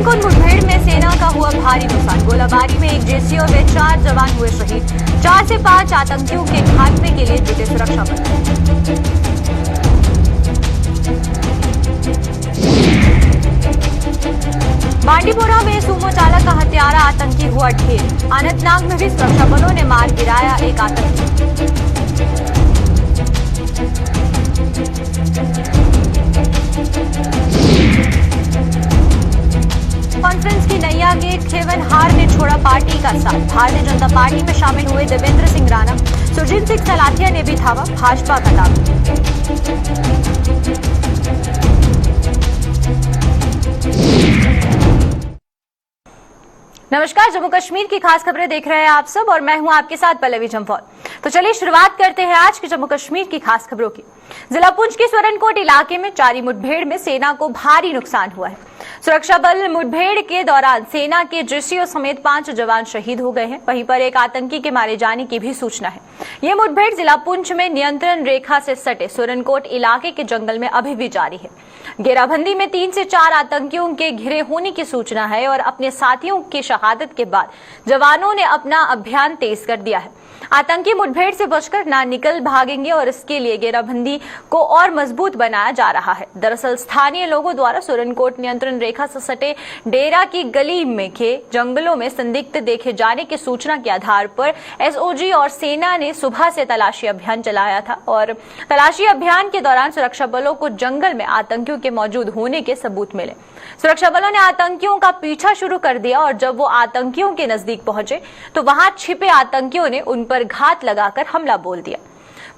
सुरनकोट मुठभेड़ में सेना का हुआ भारी नुकसान। गोलाबारी में एक जेसीओ व 4 जवान हुए शहीद। 4 से 5 आतंकियों के खात्मे के लिए जुटे सुरक्षा बल। बांडीपोरा में सूमो चालक का हत्यारा आतंकी हुआ ढेर। अनंतनाग में भी सुरक्षा बलों ने मार गिराया एक आतंकी। कॉन्फ्रेंस की नैया के खेवनहार ने छोड़ा पार्टी का साथ। भारतीय जनता पार्टी में शामिल हुए देवेंद्र सिंह राणा, सुरजीत सिंह सलाथिया ने भी थामा भाजपा का दावा। नमस्कार, जम्मू कश्मीर की खास खबरें देख रहे हैं आप सब और मैं हूं आपके साथ पल्लवी जम्फौर। तो चलिए शुरुआत करते हैं आज की जम्मू कश्मीर की खास खबरों की। जिला पुंछ के सुरनकोट इलाके में जारी मुठभेड़ में सेना को भारी नुकसान हुआ है। सुरक्षा बल मुठभेड़ के दौरान सेना के जेसीओ समेत 5 जवान शहीद हो गए हैं। वहीं पर एक आतंकी के मारे जाने की भी सूचना है। ये मुठभेड़ जिला पुंछ में नियंत्रण रेखा से सटे सुरनकोट इलाके के जंगल में अभी भी जारी है। घेराबंदी में 3 से 4 आतंकियों के घिरे होने की सूचना है और अपने साथियों की शहादत के बाद जवानों ने अपना अभियान तेज कर दिया है। आतंकी मुठभेड़ से बचकर ना निकल भागेंगे और इसके लिए घेराबंदी को और मजबूत बनाया जा रहा है। दरअसल स्थानीय लोगों द्वारा सुरनकोट नियंत्रण रेखा से सटे डेरा की गली में के जंगलों में संदिग्ध देखे जाने की सूचना के आधार पर एसओजी और सेना ने सुबह से तलाशी अभियान चलाया था और तलाशी अभियान के दौरान सुरक्षा बलों को जंगल में आतंकियों के मौजूद होने के सबूत मिले। सुरक्षा बलों ने आतंकियों का पीछा शुरू कर दिया और जब वो आतंकियों के नजदीक पहुंचे तो वहां छिपे आतंकियों ने उन पर घात लगाकर हमला बोल दिया।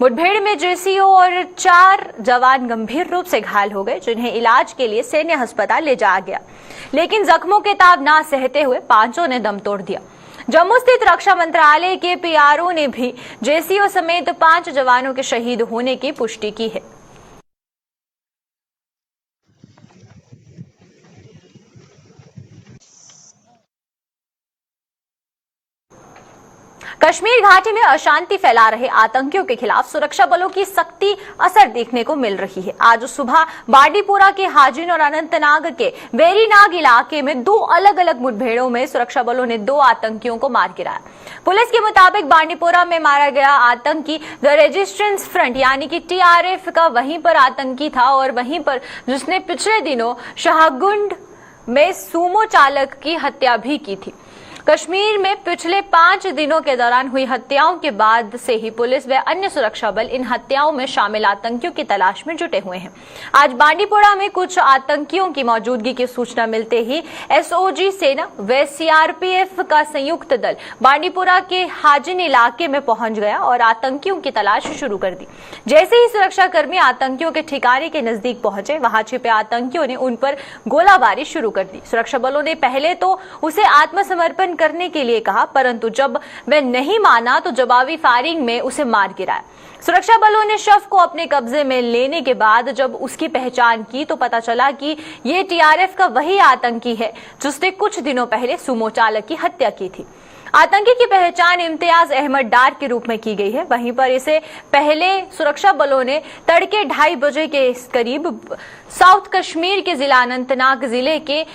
मुठभेड़ में जेसीओ और 4 जवान गंभीर रूप से घायल हो गए, जिन्हें इलाज के लिए सैन्य अस्पताल ले जाया गया, लेकिन जख्मों के ताब ना सहते हुए 5 ने दम तोड़ दिया। जम्मू स्थित रक्षा मंत्रालय के पीआरओ ने भी जेसीओ समेत 5 जवानों के शहीद होने की पुष्टि की है। कश्मीर घाटी में अशांति फैला रहे आतंकियों के खिलाफ सुरक्षा बलों की सख्ती असर देखने को मिल रही है। आज सुबह बांडीपोरा के हाजिन और अनंतनाग के वेरीनाग इलाके में 2 अलग अलग मुठभेड़ों में सुरक्षा बलों ने 2 आतंकियों को मार गिराया। पुलिस के मुताबिक बांडीपोरा में मारा गया आतंकी द रेजिस्टेंस फ्रंट यानी कि टीआरएफ का वहीं पर आतंकी था और वहीं पर जिसने पिछले दिनों शाहगुंड में सूमो चालक की हत्या भी की थी। कश्मीर में पिछले 5 दिनों के दौरान हुई हत्याओं के बाद से ही पुलिस व अन्य सुरक्षा बल इन हत्याओं में शामिल आतंकियों की तलाश में जुटे हुए हैं। आज बांडीपोरा में कुछ आतंकियों की मौजूदगी की सूचना मिलते ही एसओजी सेना व सीआरपीएफ का संयुक्त दल बांडीपोरा के हाजिन इलाके में पहुंच गया और आतंकियों की तलाश शुरू कर दी। जैसे ही सुरक्षाकर्मी आतंकियों के ठिकाने के नजदीक पहुंचे, वहां छिपे आतंकियों ने उन पर गोलाबारी शुरू कर दी। सुरक्षा बलों ने पहले तो उसे आत्मसमर्पण करने के लिए कहा, परंतु जब वह नहीं माना तो जवाबी फायरिंग में उसे मार गिराया। सुरक्षा बलों ने शव को अपने कब्जे में लेने के बाद जब उसकी पहचान की तो पता चला कि ये टीआरएफ का वही आतंकी है जिसने कुछ दिनों पहले सूमो चालक की हत्या की थी। आतंकी की पहचान इम्तियाज अहमद डार के रूप में की गई है। वहीं पर इसे पहले सुरक्षा बलों ने तड़के 2:30 बजे के करीब साउथ कश्मीर के जिला अनंतनाग जिले के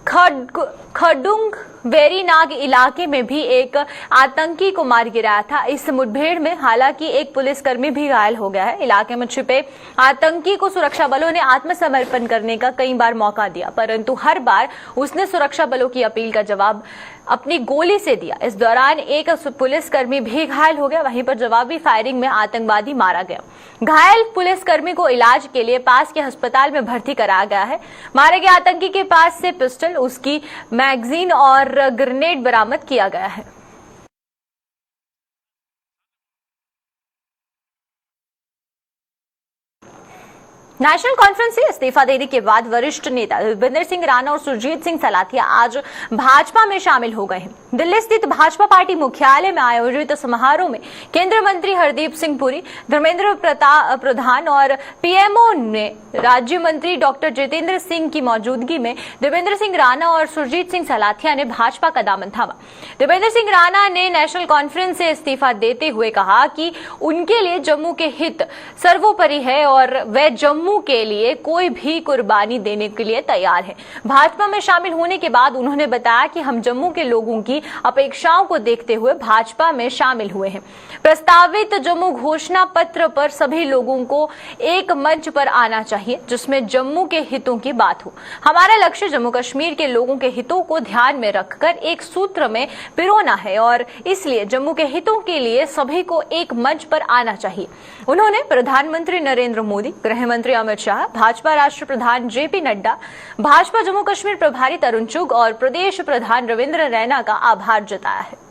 खडुंग वेरीनाग इलाके में भी एक आतंकी को मार गिराया था। इस मुठभेड़ में हालांकि एक पुलिसकर्मी भी घायल हो गया है। इलाके में छिपे आतंकी को सुरक्षा बलों ने आत्मसमर्पण करने का कई बार मौका दिया, परंतु हर बार उसने सुरक्षा बलों की अपील का जवाब अपनी गोली से दिया। इस दौरान एक पुलिसकर्मी भी घायल हो गया। वहीं पर जवाबी फायरिंग में आतंकवादी मारा गया। घायल पुलिसकर्मी को इलाज के लिए पास के अस्पताल में भर्ती कराया गया है। मारे गए आतंकी के पास से पिस्टल, उसकी मैगजीन और ग्रेनेड बरामद किया गया है। नेशनल कॉन्फ्रेंस से इस्तीफा देने के बाद वरिष्ठ नेता देवेंद्र सिंह राणा और सुरजीत सिंह सलाथिया आज भाजपा में शामिल हो गए हैं। दिल्ली स्थित भाजपा पार्टी मुख्यालय में आयोजित समारोह में केंद्रीय मंत्री हरदीप सिंह पुरी, धर्मेंद्र प्रधान और पीएमओ ने राज्य मंत्री डॉक्टर जितेंद्र सिंह की मौजूदगी में देवेंद्र सिंह राणा और सुरजीत सिंह सलाथिया ने भाजपा का दामन थामा। देवेंद्र सिंह राणा ने नेशनल कॉन्फ्रेंस से इस्तीफा देते हुए कहा कि उनके लिए जम्मू के हित सर्वोपरि है और वह जम्मू जम्मू के लिए कोई भी कुर्बानी देने के लिए तैयार है। भाजपा में शामिल होने के बाद उन्होंने बताया कि हम जम्मू के लोगों की अपेक्षाओं को देखते हुए भाजपा में शामिल हुए हैं। प्रस्तावित जम्मू घोषणा पत्र पर सभी लोगों को एक मंच पर आना चाहिए जिसमें जम्मू के हितों की बात हो। हमारा लक्ष्य जम्मू कश्मीर के लोगों के हितों को ध्यान में रखकर एक सूत्र में पिरोना है और इसलिए जम्मू के हितों के लिए सभी को एक मंच पर आना चाहिए। उन्होंने प्रधानमंत्री नरेंद्र मोदी, गृह मंत्री अमित शाह, भाजपा राष्ट्रीय प्रधान जेपी नड्डा, भाजपा जम्मू कश्मीर प्रभारी तरुण चुग और प्रदेश प्रधान रविंद्र रैना का आभार जताया है।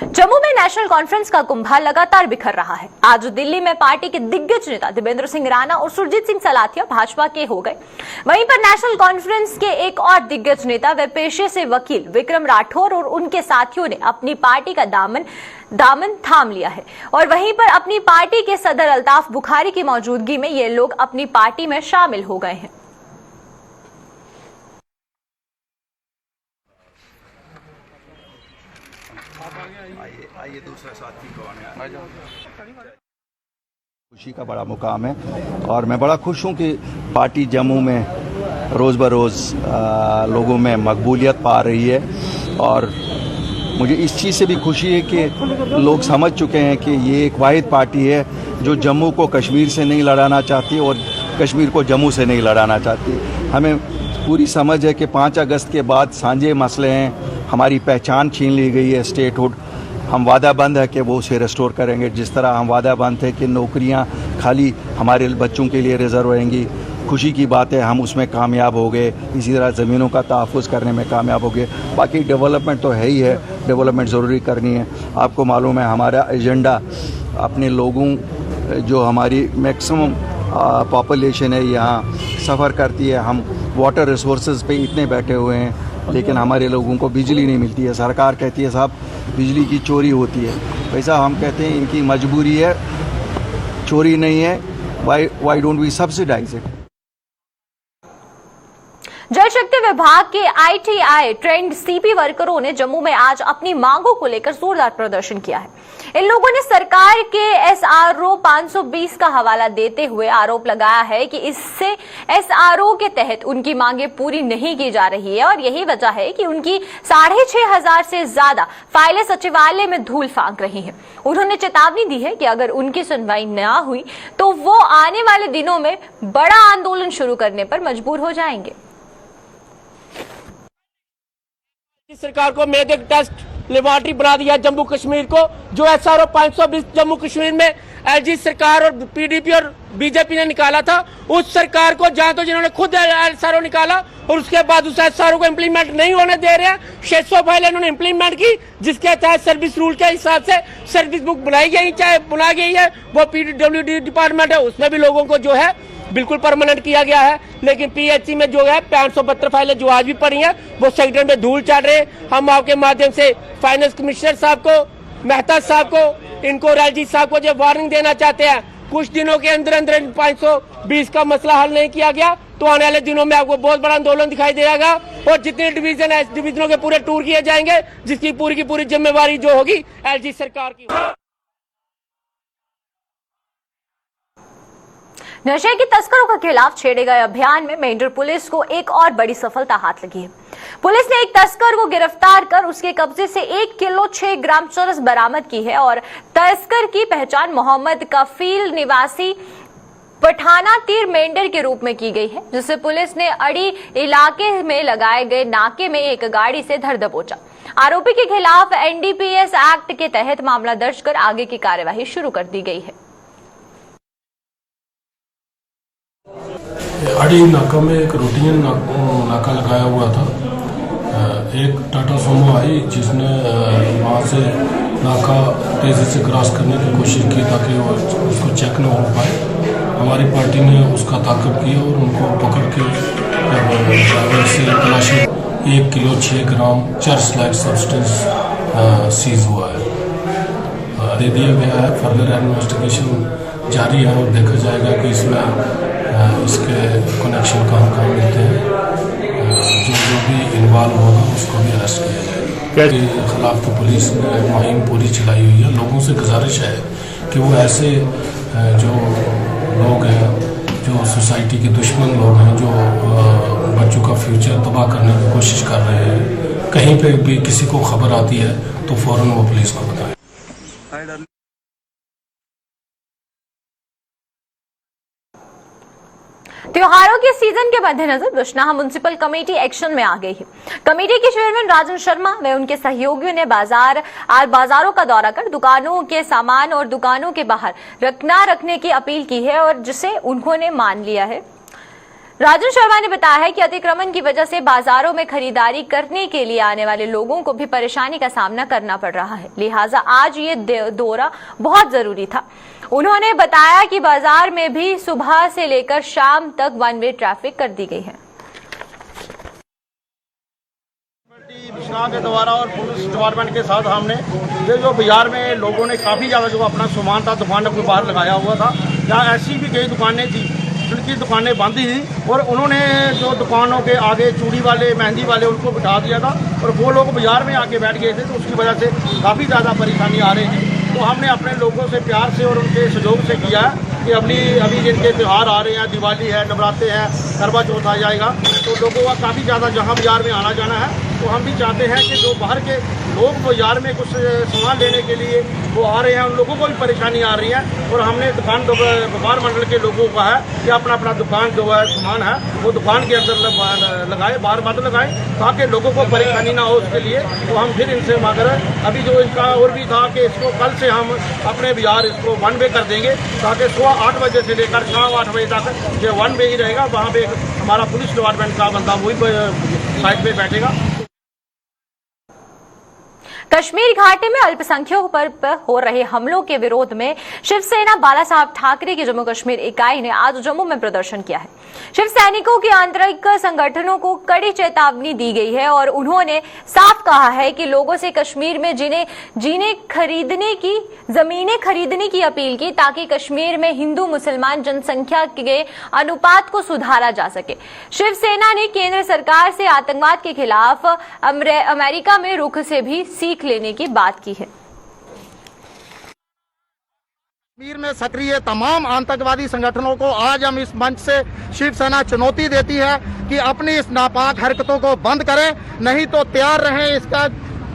जम्मू में नेशनल कॉन्फ्रेंस का कुंभा लगातार बिखर रहा है। आज दिल्ली में पार्टी के दिग्गज नेता देवेंद्र सिंह राणा और सुरजीत सिंह सलाथिया भाजपा के हो गए। वहीं पर नेशनल कॉन्फ्रेंस के एक और दिग्गज नेता व पेशे से वकील विक्रम राठौर और उनके साथियों ने अपनी पार्टी का दामन थाम लिया है और वहीं पर अपनी पार्टी के सदर अल्ताफ बुखारी की मौजूदगी में ये लोग अपनी पार्टी में शामिल हो गए हैं। आइए दूसरा साथी कौन है? खुशी का बड़ा मुकाम है और मैं बड़ा खुश हूं कि पार्टी जम्मू में रोज़ बरोज़ लोगों में मकबूलियत पा रही है और मुझे इस चीज़ से भी खुशी है कि लोग समझ चुके हैं कि ये एक वाहिद पार्टी है जो जम्मू को कश्मीर से नहीं लड़ाना चाहती और कश्मीर को जम्मू से नहीं लड़ाना चाहती। हमें पूरी समझ है कि 5 अगस्त के बाद सांझे मसले हैं, हमारी पहचान छीन ली गई है स्टेटहुड। हम वादाबंद है कि वो उसे रेस्टोर करेंगे, जिस तरह हम वादाबंद थे कि नौकरियां खाली हमारे बच्चों के लिए रिजर्व रहेंगी। खुशी की बात है हम उसमें कामयाब हो गए, इसी तरह ज़मीनों का तहफ़्फ़ुज़ करने में कामयाब हो गए। बाकी डेवलपमेंट तो है ही है, डेवलपमेंट ज़रूरी करनी है। आपको मालूम है हमारा एजेंडा अपने लोगों, जो हमारी मैक्सिमम पॉपुलेशन है यहाँ सफ़र करती है, हम वाटर रिसोर्सेज पे इतने बैठे हुए हैं लेकिन हमारे लोगों को बिजली नहीं मिलती है। सरकार कहती है साहब बिजली की चोरी होती है, वैसा हम कहते हैं इनकी मजबूरी है, चोरी नहीं है। Why don't we subsidize it. Jal Shakti विभाग के ITI ट्रेंड CP वर्करों ने जम्मू में आज अपनी मांगों को लेकर जोरदार प्रदर्शन किया है। इन लोगों ने सरकार के SRO 520 का हवाला देते हुए आरोप लगाया है कि इससे SRO के तहत उनकी मांगे पूरी नहीं की जा रही है और यही वजह है कि उनकी 6500 से ज्यादा फाइलें सचिवालय में धूल फांक रही हैं। उन्होंने चेतावनी दी है कि अगर उनकी सुनवाई न हुई तो वो आने वाले दिनों में बड़ा आंदोलन शुरू करने पर मजबूर हो जाएंगे। सरकार को मेडिक टेस्ट लेबोरेटरी बना दिया जम्मू कश्मीर को, जो SRO 520 जम्मू कश्मीर में LG सरकार और PDP और बीजेपी ने निकाला था, उस सरकार को जहां तो जिन्होंने खुद SRO निकाला और उसके बाद उस SRO को इम्प्लीमेंट नहीं होने दे रहे हैं। 600 फाइलें इन्होंने इम्प्लीमेंट की जिसके तहत सर्विस रूल के हिसाब से सर्विस बुक बनाई गई, चाहे बनाई गई है वो PWD डिपार्टमेंट है, उसमें भी लोगों को जो है बिल्कुल परमानेंट किया गया है। लेकिन PHC में जो है 572 फाइलें जो आज भी पड़ी हैं वो सेक्टर में धूल चढ़ रहे। हम आपके माध्यम से फाइनेंस कमिश्नर साहब को, मेहता साहब को, इनको LG साहब को जो वार्निंग देना चाहते हैं, कुछ दिनों के अंदर अंदर 520 का मसला हल नहीं किया गया तो आने वाले दिनों में आपको बहुत बड़ा आंदोलन दिखाई देगा और जितने डिवीजन है डिवीजनों के पूरे टूर किए जाएंगे, जिसकी पूरी की पूरी जिम्मेवारी जो होगी LG सरकार की। नशे की तस्करों के खिलाफ छेड़े गए अभियान में मेंढर पुलिस को एक और बड़ी सफलता हाथ लगी है। पुलिस ने एक तस्कर को गिरफ्तार कर उसके कब्जे से 1 किलो 6 ग्राम चरस बरामद की है और तस्कर की पहचान मोहम्मद कफील निवासी पठाना तीर मेंढर के रूप में की गई है, जिसे पुलिस ने अड़ी इलाके में लगाए गए नाके में एक गाड़ी से धर दबोचा। आरोपी के खिलाफ NDPS एक्ट के तहत मामला दर्ज कर आगे की कार्यवाही शुरू कर दी गई है। अड़ी नाका में एक रूटीन नाका लगाया हुआ था। एक टाटा सोमो आई जिसने वहाँ से नाका तेज़ी से क्रॉस करने की कोशिश की ताकि वो उसको चेक न हो पाए। हमारी पार्टी ने उसका ताक़ब किया और उनको पकड़ के ड्राइवर से तलाशी 1 किलो 6 ग्राम चर्स लाइक सब्सटेंस सीज हुआ है, दे दिया गया है। फर्दर इन्वेस्टिगेशन जारी है और देखा जाएगा कि इसमें इसके कनेक्शन कहाँ मिलते हैं। जो भी इन्वॉल्व होगा उसको भी अरेस्ट किया जाएगा। के खिलाफ तो पुलिस ने मुहिम पूरी चलाई हुई है। लोगों से गुजारिश है कि वो ऐसे जो लोग हैं, जो सोसाइटी के दुश्मन लोग हैं, जो बच्चों का फ्यूचर तबाह करने की कोशिश कर रहे हैं, कहीं पे भी किसी को खबर आती है तो फौरन वो पुलिस को बताएं। त्योहारों के सीजन के मद्देनजर बिश्नाह म्युनिसिपल कमेटी एक्शन में आ गई है। कमेटी के चेयरमैन राजन शर्मा व उनके सहयोगियों ने बाजारों का दौरा कर दुकानों के सामान और दुकानों के बाहर रखने की अपील की है और जिसे उन्होंने मान लिया है। राजन शर्मा ने बताया है कि अतिक्रमण की वजह से बाजारों में खरीदारी करने के लिए आने वाले लोगों को भी परेशानी का सामना करना पड़ रहा है, लिहाजा आज ये दौरा बहुत जरूरी था। उन्होंने बताया कि बाजार में भी सुबह से लेकर शाम तक वन वे ट्रैफिक कर दी गई है। बिश्नाह के द्वारा और पुलिस डिपार्टमेंट के साथ हमने ये जो बाजार में लोगों ने काफ़ी ज़्यादा जो अपना सामान था दुकान के बाहर लगाया हुआ था, या ऐसी भी कई दुकानें थी जिनकी दुकानें बंद ही थी और उन्होंने जो दुकानों के आगे चूड़ी वाले, मेहंदी वाले उनको बिठा दिया था और वो लोग बाजार में आके बैठ गए थे, तो उसकी वजह से काफ़ी ज़्यादा परेशानी आ रही थी। तो हमने अपने लोगों से प्यार से और उनके सहयोग से किया है कि अभी जिनके त्यौहार आ रहे हैं, दिवाली है, नवरात्रे हैं, करवा चौथ आ जाएगा, तो लोगों का काफ़ी ज़्यादा जहाँ बाजार में आना जाना है, तो हम भी चाहते हैं कि जो बाहर के लोग बाजार में कुछ सामान लेने के लिए वो आ रहे हैं, उन लोगों को भी परेशानी आ रही है। और हमने दुकान व्यापार मंडल के लोगों को कहा है कि अपना अपना दुकान जो है सामान है वो दुकान के अंदर लगाए, बाहर मत लगाए, ताकि लोगों को परेशानी ना हो। उसके लिए तो हम फिर इनसे मांग रहे हैं। अभी जो इनका और भी था कि इसको कल से हम अपने बाजार इसको वन वे कर देंगे, ताकि सुबह 8 बजे से लेकर शाम 8 बजे तक जो वन वे ही रहेगा। वहाँ पे हमारा पुलिस डिपार्टमेंट का बंदा वही साइड पे बैठेगा। कश्मीर घाटी में अल्पसंख्यकों पर हो रहे हमलों के विरोध में शिवसेना बाला साहब ठाकरे की जम्मू कश्मीर इकाई ने आज जम्मू में प्रदर्शन किया है। शिव सैनिकों के आंतरिक संगठनों को कड़ी चेतावनी दी गई है और उन्होंने साफ कहा है कि लोगों से कश्मीर में जमीनें खरीदने की अपील की, ताकि कश्मीर में हिंदू मुसलमान जनसंख्या के अनुपात को सुधारा जा सके। शिवसेना ने केंद्र सरकार से आतंकवाद के खिलाफ अमेरिका में रुख से भी सीख लेने की बात की है। कश्मीर में सक्रिय तमाम आतंकवादी संगठनों को आज हम इस मंच से शिवसेना चुनौती देती है कि अपनी इस नापाक हरकतों को बंद करें, नहीं तो तैयार रहें इसका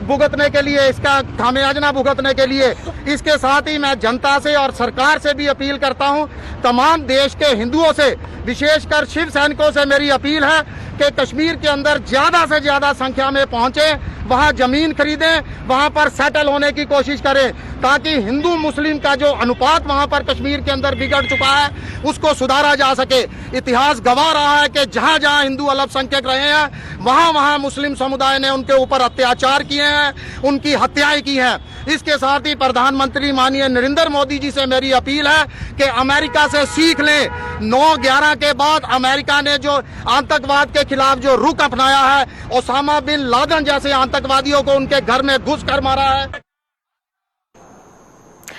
भुगतने के लिए, इसका खामियाजा भुगतने के लिए। इसके साथ ही मैं जनता से और सरकार से भी अपील करता हूं, तमाम देश के हिंदुओं से, विशेषकर शिव सैनिकों से मेरी अपील है कि कश्मीर के अंदर ज्यादा से ज्यादा संख्या में पहुंचे, वहां जमीन खरीदें, वहां पर सेटल होने की कोशिश करें, ताकि हिंदू मुस्लिम का जो अनुपात वहां पर कश्मीर के अंदर बिगड़ चुका है उसको सुधारा जा सके। इतिहास गवाह रहा है कि जहां जहां हिंदू अल्पसंख्यक रहे हैं वहां वहां मुस्लिम समुदाय ने उनके ऊपर अत्याचार किए हैं, उनकी हत्याएं की हैं। इसके साथ ही प्रधानमंत्री माननीय नरेंद्र मोदी जी से मेरी अपील है कि अमेरिका से सीख लें। 9/11 के बाद अमेरिका ने जो आतंकवाद के खिलाफ जो रुख अपनाया है, ओसामा बिन लादेन जैसे आतंकवादियों को उनके घर में घुसकर मारा है।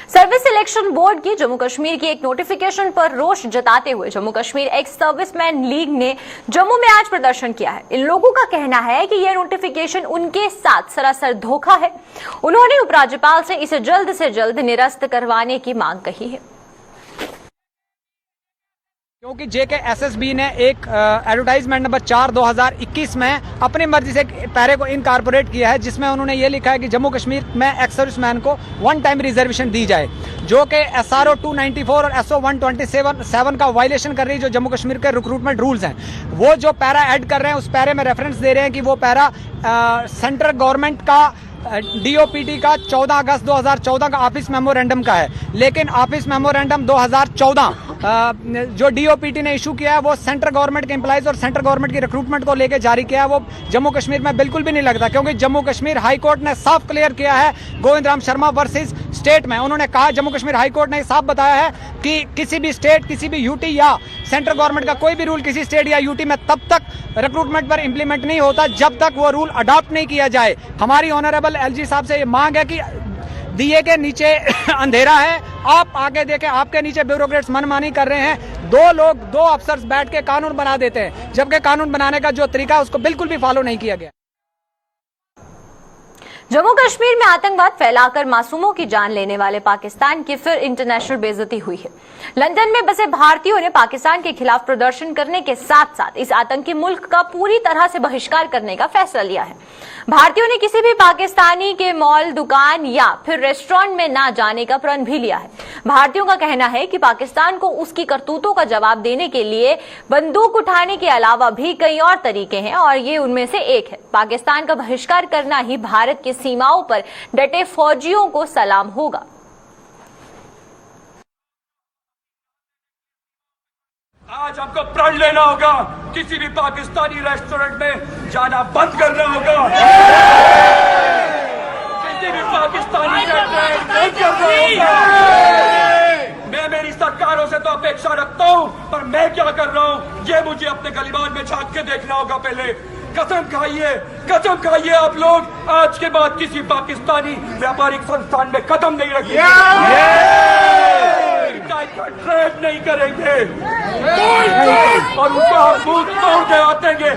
सर्विस सिलेक्शन बोर्ड की जम्मू कश्मीर की एक नोटिफिकेशन पर रोष जताते हुए Jammu Kashmir ex serviceman league ने जम्मू में आज प्रदर्शन किया है। इन लोगों का कहना है कि यह नोटिफिकेशन उनके साथ सरासर धोखा है। उन्होंने उपराज्यपाल से इसे जल्द से जल्द निरस्त करवाने की मांग कही है। क्योंकि JKSSB ने एक एडवर्टाइजमेंट नंबर 4/2021 में अपनी मर्जी से पैरे को इनकॉर्पोरेट किया है, जिसमें उन्होंने ये लिखा है कि जम्मू कश्मीर में एक्स सर्विसमैन को 1 टाइम रिजर्वेशन दी जाए, जो कि SRO 294 और SO 127 का वायलेशन कर रही है, जो जम्मू कश्मीर के रिक्रूटमेंट रूल्स हैं। वो जो पैरा ऐड कर रहे हैं उस पैरे में रेफरेंस दे रहे हैं कि वो पैरा सेंट्रल गवर्नमेंट का DOPT का 14 अगस्त 2014 का ऑफिस मेमोरेंडम का है, लेकिन ऑफिस मेमोरेंडम 2014 जो DOPT ने इशू किया है वो सेंट्रल गवर्नमेंट के एम्प्लॉइज और सेंट्रल गवर्नमेंट की रिक्रूटमेंट को लेकर जारी किया है। वो जम्मू कश्मीर में बिल्कुल भी नहीं लगता, क्योंकि जम्मू कश्मीर हाई कोर्ट ने साफ क्लियर किया है गोविंद राम शर्मा वर्सेस स्टेट में। उन्होंने कहा, जम्मू कश्मीर हाई कोर्ट ने साफ बताया है कि किसी भी स्टेट, किसी भी UT या सेंट्रल गवर्नमेंट का कोई भी रूल किसी स्टेट या UT में तब तक रिक्रूटमेंट पर इंप्लीमेंट नहीं होता जब तक वो रूल अडॉप्ट नहीं किया जाए। हमारी ऑनरेबल LG साहब से ये मांग है कि दिए के नीचे अंधेरा है, आप आगे देखें, आपके नीचे ब्यूरोक्रेट्स मनमानी कर रहे हैं। 2 अफसर्स बैठ के कानून बना देते हैं, जबकि कानून बनाने का जो तरीका है उसको बिल्कुल भी फॉलो नहीं किया गया। जम्मू कश्मीर में आतंकवाद फैलाकर मासूमों की जान लेने वाले पाकिस्तान की फिर इंटरनेशनल बेइज्जती हुई है। लंदन में बसे भारतीयों ने पाकिस्तान के खिलाफ प्रदर्शन करने के साथ साथ इस आतंकी मुल्क का पूरी तरह से बहिष्कार करने का फैसला लिया है। भारतीयों ने किसी भी पाकिस्तानी के मॉल, दुकान या फिर रेस्टोरेंट में ना जाने का प्रण भी लिया है। भारतीयों का कहना है कि पाकिस्तान को उसकी करतूतों का जवाब देने के लिए बंदूक उठाने के अलावा भी कई और तरीके हैं और ये उनमें से एक है। पाकिस्तान का बहिष्कार करना ही भारत की सीमाओं पर डटे फौजियों को सलाम होगा। आज हमको प्रण लेना होगा, किसी भी पाकिस्तानी रेस्टोरेंट में जाना बंद करना होगा, किसी भी पाकिस्तानी रेस्टोरेंट नहीं करना होगा। मैं मेरी सरकारों से तो अपेक्षा रखता हूं, पर मैं क्या कर रहा हूं ये मुझे अपने गलीबान में झांक के देखना होगा। पहले कसम खाइए आप लोग, आज के बाद किसी पाकिस्तानी व्यापारिक संस्थान में कदम नहीं रखेंगे, ट्रेड नहीं करेंगे और उनको मुंह तोड़ देंगे।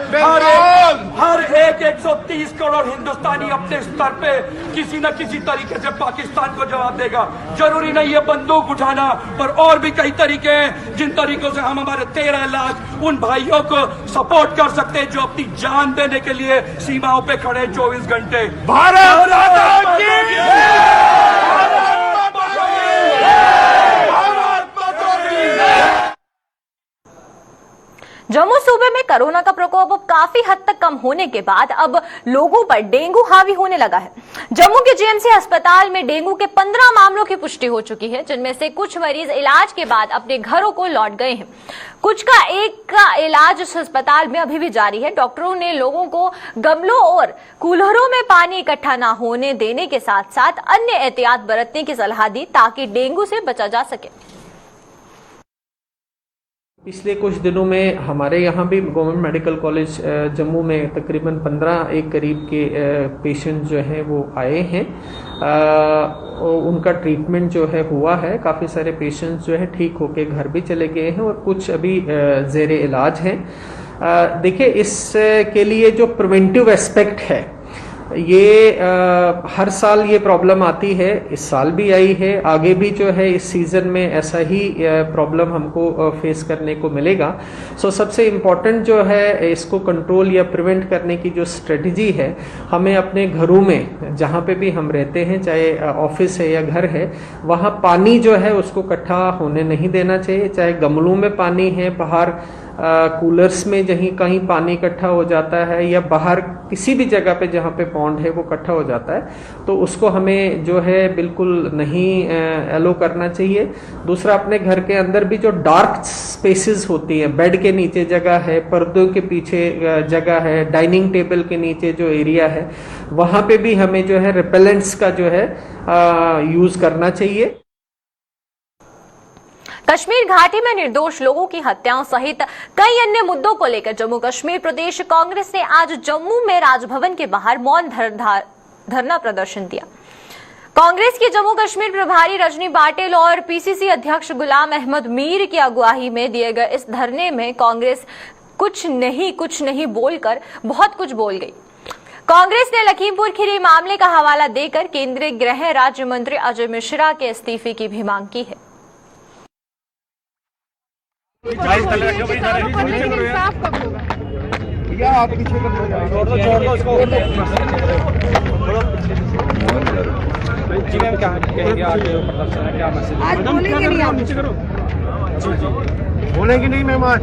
हर एक 130 करोड़ हिंदुस्तानी अपने स्तर पे किसी न किसी तरीके से पाकिस्तान को जवाब देगा। जरूरी नहीं है बंदूक उठाना, पर और भी कई तरीके हैं जिन तरीकों से हम हमारे 13 लाख उन भाइयों को सपोर्ट कर सकते हैं जो अपनी जान देने के लिए सीमाओं पे खड़े 24 घंटे। भारत माता की जम्मू सूबे में कोरोना का प्रकोप अब काफी हद तक कम होने के बाद अब लोगों पर डेंगू हावी होने लगा है। जम्मू के जीएमसी अस्पताल में डेंगू के 15 मामलों की पुष्टि हो चुकी है, जिनमें से कुछ मरीज इलाज के बाद अपने घरों को लौट गए हैं। कुछ का इलाज उस अस्पताल में अभी भी जारी है। डॉक्टरों ने लोगों को गमलों और कूलरों में पानी इकट्ठा न होने देने के साथ साथ अन्य एहतियात बरतने की सलाह दी ताकि डेंगू से बचा जा सके। पिछले कुछ दिनों में हमारे यहाँ भी गवर्नमेंट मेडिकल कॉलेज जम्मू में तकरीबन 15 एक करीब के पेशेंट जो हैं वो आए हैं। उनका ट्रीटमेंट जो है हुआ है। काफ़ी सारे पेशेंट्स जो है ठीक होके घर भी चले गए हैं और कुछ अभी ज़ेरे इलाज हैं। देखिए, इसके लिए जो प्रिवेंटिव एस्पेक्ट है ये हर साल ये प्रॉब्लम आती है, इस साल भी आई है, आगे भी जो है इस सीज़न में ऐसा ही प्रॉब्लम हमको फेस करने को मिलेगा। सो सबसे इम्पॉर्टेंट जो है इसको कंट्रोल या प्रिवेंट करने की जो स्ट्रेटजी है, हमें अपने घरों में जहाँ पे भी हम रहते हैं, चाहे ऑफिस है या घर है, वहाँ पानी जो है उसको इकट्ठा होने नहीं देना चाहिए। चाहे गमलों में पानी है, बाहर कूलर्स में कहीं पानी इकट्ठा हो जाता है या बाहर किसी भी जगह पे जहाँ पे पॉन्ड है वो इकट्ठा हो जाता है, तो उसको हमें जो है बिल्कुल नहीं एलो करना चाहिए। दूसरा, अपने घर के अंदर भी जो डार्क स्पेसेस होती हैं, बेड के नीचे जगह है, पर्दों के पीछे जगह है, डाइनिंग टेबल के नीचे जो एरिया है, वहाँ पे भी हमें जो है रिपेलेंट्स का जो है यूज करना चाहिए। कश्मीर घाटी में निर्दोष लोगों की हत्याओं सहित कई अन्य मुद्दों को लेकर जम्मू कश्मीर प्रदेश कांग्रेस ने आज जम्मू में राजभवन के बाहर मौन धरना प्रदर्शन दिया। कांग्रेस के जम्मू कश्मीर प्रभारी रजनी पाटिल और पीसीसी अध्यक्ष गुलाम अहमद मीर की अगुवाई में दिए गए इस धरने में कांग्रेस कुछ नहीं बोलकर बहुत कुछ बोल गई। कांग्रेस ने लखीमपुर खीरी मामले का हवाला देकर केंद्रीय गृह राज्य मंत्री अजय मिश्रा के इस्तीफे की भी मांग की है। बोलेंगे नहीं मेहमान।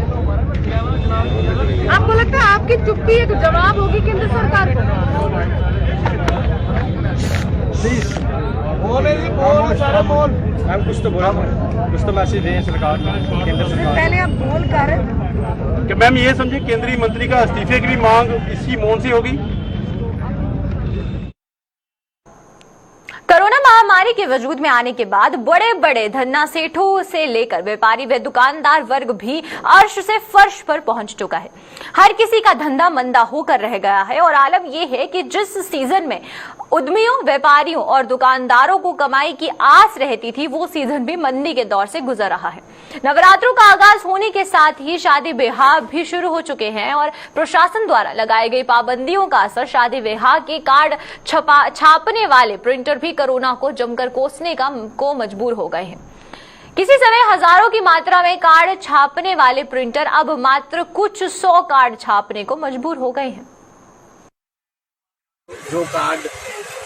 आपको लगता है आपकी चुप्पी एक जवाब होगी केंद्र सरकार को? बोल मैम, कुछ तो बोला, कुछ तो मैसेज दें सरकार केंद्र सरकार। पहले आप बोल कर कि मैम ये समझे केंद्रीय मंत्री का इस्तीफे की भी मांग इसी मौन से होगी। कोरोना महामारी के वजूद में आने के बाद बड़े बड़े धन्ना सेठों से लेकर व्यापारी व दुकानदार वर्ग भी अर्श से फर्श पर पहुंच चुका है। हर किसी का धंधा मंदा होकर रह गया है और आलम यह है कि जिस सीजन में उद्यमियों, व्यापारियों और दुकानदारों को कमाई की आस रहती थी, वो सीजन भी मंदी के दौर से गुजर रहा है। नवरात्रों का आगाज होने के साथ ही शादी ब्याह भी शुरू हो चुके हैं और प्रशासन द्वारा लगाई गई पाबंदियों का असर शादी ब्याह के कार्ड छापने वाले प्रिंटर भी कोरोना को जमकर कोसने को मजबूर हो गए हैं। किसी समय हजारों की मात्रा में कार्ड छापने वाले प्रिंटर अब मात्र कुछ 100 कार्ड छापने को मजबूर हो गए हैं। जो कार्ड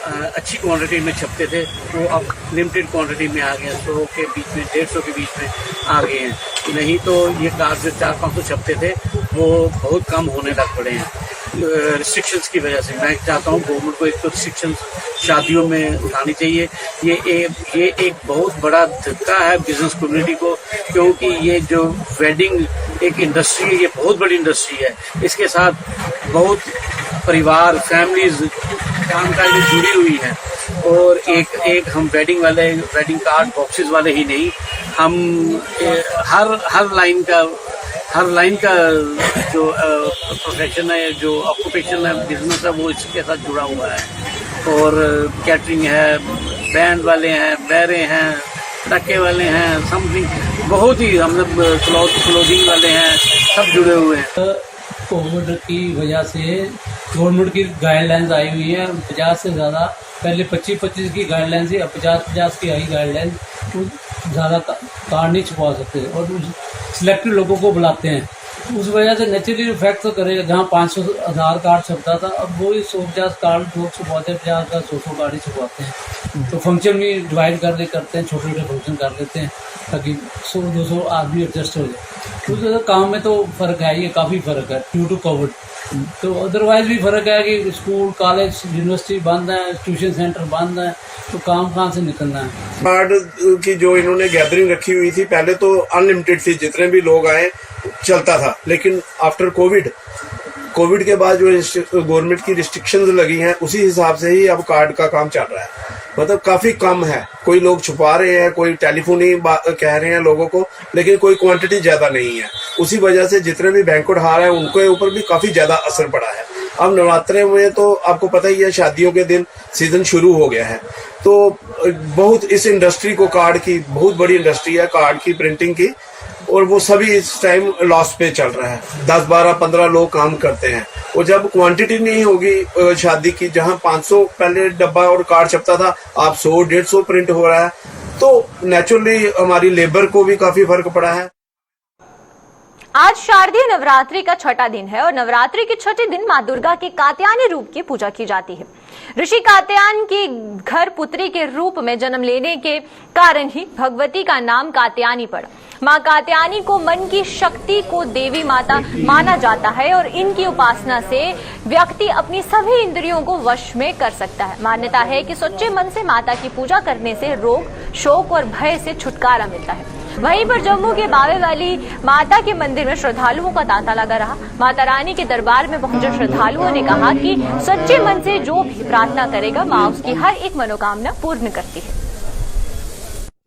अच्छी क्वांटिटी में छपते थे वो अब लिमिटेड क्वांटिटी में आ गए, 100 के बीच में 150 के बीच में आ गए हैं। नहीं तो ये कार्ड जो 400-500 छपते थे वो बहुत कम होने लग पड़े हैं रिस्ट्रिक्शंस की वजह से। मैं चाहता हूँ गवर्नमेंट को एक तो रिस्ट्रिक्शंस शादियों में उठानी चाहिए। ये एक बहुत बड़ा धक्का है बिजनेस कम्युनिटी को, क्योंकि ये जो वेडिंग एक इंडस्ट्री है, ये बहुत बड़ी इंडस्ट्री है। इसके साथ बहुत परिवार फैमिलीज काम काज में जुड़ी हुई हैं और एक हम वेडिंग कार्ड बॉक्सेस वाले ही नहीं, हम हर लाइन का जो प्रोफेशन है, जो ऑक्यूपेशन है, बिजनेस है, वो इसके साथ जुड़ा हुआ है। और कैटरिंग है, बैंड वाले हैं, बैरे हैं, पटाखे वाले हैं, समथिंग बहुत ही मतलब क्लोथिंग वाले हैं, सब जुड़े हुए हैं। कोविड की वजह से गवर्नमेंट की गाइडलाइंस आई हुई है 50 से ज़्यादा, पहले 25-25 की गाइडलाइंस थी, अब 50-50 की आई गाइडलाइंस। तो ज़्यादा कार्ड नहीं छुपा सकते और सिलेक्टेड लोगों को बुलाते हैं, उस वजह से नेचुरली इफेक्ट तो करेगा। जहाँ 500-1000 कार्ड छपता था, अब वो ही 150 कार्ड लोग छुपाते हैं, 50-100 कार्ड ही छुपाते हैं। तो फंक्शन भी डिवाइड करते हैं, छोटे छोटे फंक्शन कर देते हैं ताकि 100-200 आदमी एडजस्ट हो जाए। तो काम में तो फ़र्क है, ये काफ़ी फ़र्क है ड्यू टू कोविड। तो अदरवाइज भी फ़र्क है कि स्कूल कॉलेज यूनिवर्सिटी बंद है, ट्यूशन सेंटर बंद है, तो काम कहाँ से निकलना है। कार्ड की जो इन्होंने गैदरिंग रखी हुई थी, पहले तो अनलिमिटेड थी, जितने भी लोग आए चलता था। लेकिन आफ्टर कोविड के बाद जो गवर्नमेंट की रिस्ट्रिक्शंस लगी हैं, उसी हिसाब से ही अब कार्ड का काम चल रहा है। मतलब काफी कम है, कोई लोग छुपा रहे हैं, कोई टेलीफोन ही कह रहे हैं लोगों को, लेकिन कोई क्वांटिटी ज्यादा नहीं है। उसी वजह से जितने भी बैंक्वेट हॉल है उनके ऊपर भी काफी ज्यादा असर पड़ा है। अब नवरात्रे में तो आपको पता ही है, शादियों के दिन सीजन शुरू हो गया है, तो बहुत इस इंडस्ट्री को, कार्ड की बहुत बड़ी इंडस्ट्री है कार्ड की प्रिंटिंग की, और वो सभी इस टाइम लॉस पे चल रहा है। 10, 12, 15 लोग काम करते हैं, और जब क्वांटिटी नहीं होगी शादी की, जहां 500 पहले डब्बा और कार्ड छपता था, आप 100-150 प्रिंट हो रहा है, तो नेचुरली हमारी लेबर को भी काफी फर्क पड़ा है। आज शारदीय नवरात्रि का छठा दिन है और नवरात्रि के छठे दिन मां दुर्गा के कात्यायनी रूप की पूजा की जाती है। ऋषि कात्यायन के घर पुत्री के रूप में जन्म लेने के कारण ही भगवती का नाम कात्यायनी पड़ा। मां कात्यायनी को मन की शक्ति को देवी माता माना जाता है और इनकी उपासना से व्यक्ति अपनी सभी इंद्रियों को वश में कर सकता है। मान्यता है कि सच्चे मन से माता की पूजा करने से रोग, शोक और भय से छुटकारा मिलता है। वहीं पर जम्मू के बावे वाली माता के मंदिर में श्रद्धालुओं का तांता लगा रहा। माता रानी के दरबार में पहुंचे श्रद्धालुओं ने कहा कि सच्चे मन से जो भी प्रार्थना करेगा, मां उसकी हर एक मनोकामना पूर्ण करती है।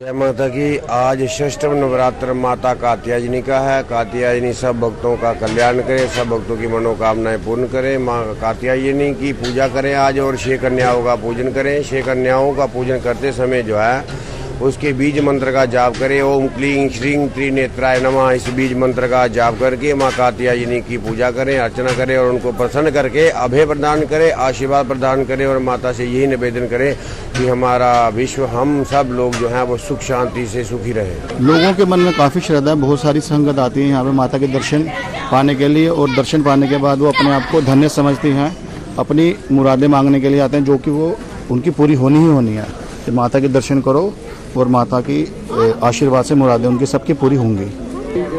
जय माता की। आज षष्ठम नवरात्र माता कात्यायनी का है। कात्यायनी सब भक्तों का कल्याण करे, सब भक्तों की मनोकामनाएं पूर्ण करे। माँ कात्यायनी की पूजा करें आज, और 6 कन्याओं का पूजन करें। 6 कन्याओं का पूजन करते समय जो है उसके बीज मंत्र का जाप करें। ओम क्लीं श्रीं त्रिनेत्राय नमः, इस बीज मंत्र का जाप करके माँ कात्यायनी की पूजा करें, अर्चना करें और उनको प्रसन्न करके अभय प्रदान करें, आशीर्वाद प्रदान करें। और माता से यही निवेदन करें कि हमारा विश्व, हम सब लोग जो हैं वो सुख शांति से सुखी रहे। लोगों के मन में काफ़ी श्रद्धा है, बहुत सारी संगत आती है यहाँ पे माता के दर्शन पाने के लिए, और दर्शन पाने के बाद वो अपने आप को धन्य समझती हैं, अपनी मुरादें मांगने के लिए आते हैं, जो कि वो उनकी पूरी होनी ही होनी है। तो माता के दर्शन करो और माता की आशीर्वाद से मुरादें उनकी सबकी पूरी होंगी।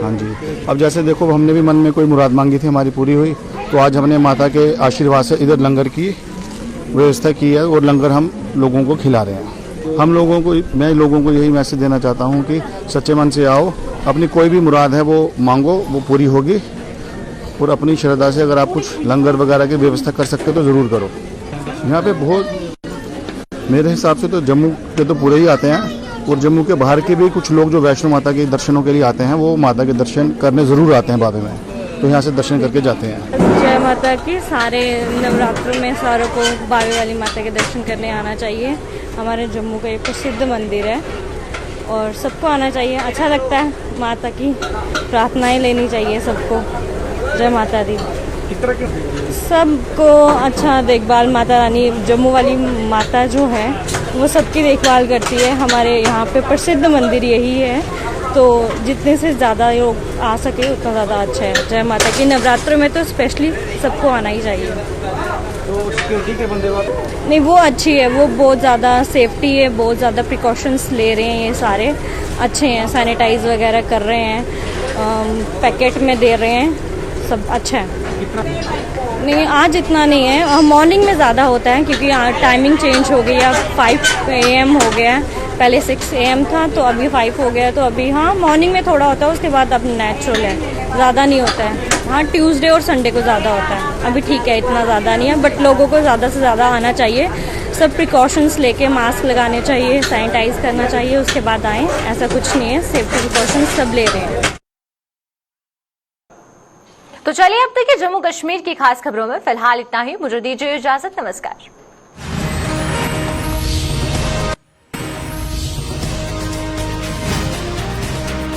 हाँ जी। अब जैसे देखो, हमने भी मन में कोई मुराद मांगी थी, हमारी पूरी हुई, तो आज हमने माता के आशीर्वाद से इधर लंगर की व्यवस्था की है और लंगर हम लोगों को खिला रहे हैं। मैं लोगों को यही मैसेज देना चाहता हूँ कि सच्चे मन से आओ, अपनी कोई भी मुराद है वो मांगो, वो पूरी होगी। और अपनी श्रद्धा से अगर आप कुछ लंगर वगैरह की व्यवस्था कर सकते हो तो ज़रूर करो। यहाँ पे बहुत, मेरे हिसाब से तो जम्मू के तो पूरे ही आते हैं, और जम्मू के बाहर के भी कुछ लोग जो वैष्णो माता के दर्शनों के लिए आते हैं, वो माता के दर्शन करने ज़रूर आते हैं बाबे में, तो यहाँ से दर्शन करके जाते हैं। जय माता की। सारे नवरात्रों में सारों को बावे वाली माता के दर्शन करने आना चाहिए। हमारे जम्मू का एक प्रसिद्ध मंदिर है और सबको आना चाहिए, अच्छा लगता है। माता की प्रार्थनाएं लेनी चाहिए सबको। जय माता दी। सबको अच्छा देखभाल, माता रानी जम्मू वाली माता जो है वो सबकी देखभाल करती है। हमारे यहाँ पे प्रसिद्ध मंदिर यही है, तो जितने से ज़्यादा लोग आ सके उतना ज़्यादा अच्छा है। जय माता की। नवरात्रों में तो स्पेशली सबको आना ही चाहिए। तो सिक्योरिटी के बंदोबस्त नहीं, वो अच्छी है, वो बहुत ज़्यादा सेफ्टी है, बहुत ज़्यादा प्रिकॉशंस ले रहे हैं, ये सारे अच्छे हैं। सैनिटाइज वगैरह कर रहे हैं, पैकेट में दे रहे हैं, सब अच्छा है। नहीं, आज इतना नहीं है, मॉर्निंग में ज़्यादा होता है क्योंकि टाइमिंग चेंज हो गई है। 5 AM हो गया है, पहले 6 AM था तो अभी 5 हो गया, तो अभी हाँ मॉर्निंग में थोड़ा होता है, उसके बाद अब नेचुरल है, ज़्यादा नहीं होता है। हाँ, ट्यूसडे और संडे को ज़्यादा होता है, अभी ठीक है, इतना ज़्यादा नहीं है। बट लोगों को ज़्यादा से ज़्यादा आना चाहिए, सब प्रिकॉशंस लेके मास्क लगाने चाहिए, सैनिटाइज करना चाहिए, उसके बाद आएँ। ऐसा कुछ नहीं है, सेफ्टी प्रिकॉशंस सब ले रहे हैं। तो चलिए अब तक के जम्मू कश्मीर की खास खबरों में फिलहाल इतना ही। मुझे दीजिए इजाजत, नमस्कार।